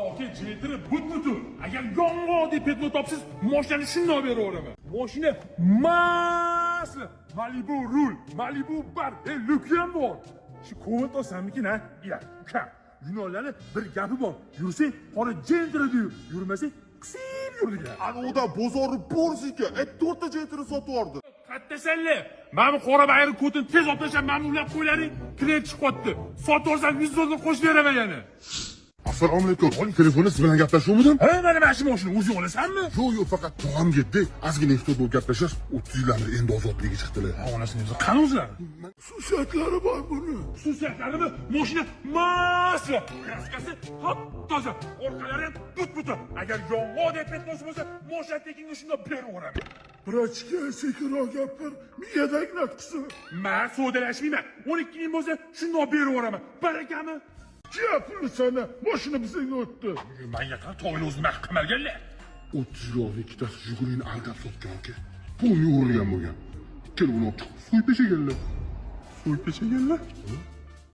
aka jetirib but-butu. Agar yong'oq deb petno topsiz, mashinani shundoq beraveraman. Mashina masli. Malibu rul, Malibu bar, luki ham bor. Shu ko'vat olsammikin, ha? Ya, uka. Yunonlarni bir gapi bor. Yursang, qora jentirib yur. Yurmasang, qisib yurdiga. Ana oda bozorni borsiga, 4 ta jentini sotib yubordi. Qattasanlar. Mana bu qora bayri ko'tini tez olib tashlab, mana ulab qo'ylaring, klient chiqib qotdi. Sotib olsam 100 dollar qo'shib beraman yana. Assalomu alaykum. Oling telefonni siz bilan gaplashuvmidim? Ha, mana mashina o'zing olasanmi? Yo'q, faqat tog'am ketdi. Ozgina ehtiyot bo'lib gaplashasiz. 30 yillarni endi ozodligiga chiqdilar. Ha, onasining o'zi qani o'zlari? Xususiyatlari bor buni. Xususiyatlarimi? Mashina masli. Kraskasi top-toza. Orqalari ham but-butu. Agar yong'oq deb petnosi bo'lsa, mashina tekinga shundoq beraveraman. Vrachga sekinroq gapir. Miya dagnatqisi. Men sodalashmayman. 12 ming bo'lsa, shundoq beraveraman. Barakami? Pulni sana, mashina bizga o'tdi. Menga qara to'yni o'zim qamalganlar. 30 yillik ikkitasi Jigulini aldab sotgan aka. Pulni o'g'irlagan bo'lgan. Kelib uni olib chiqib so'yib tashaganlar. So'yib tashaganlar?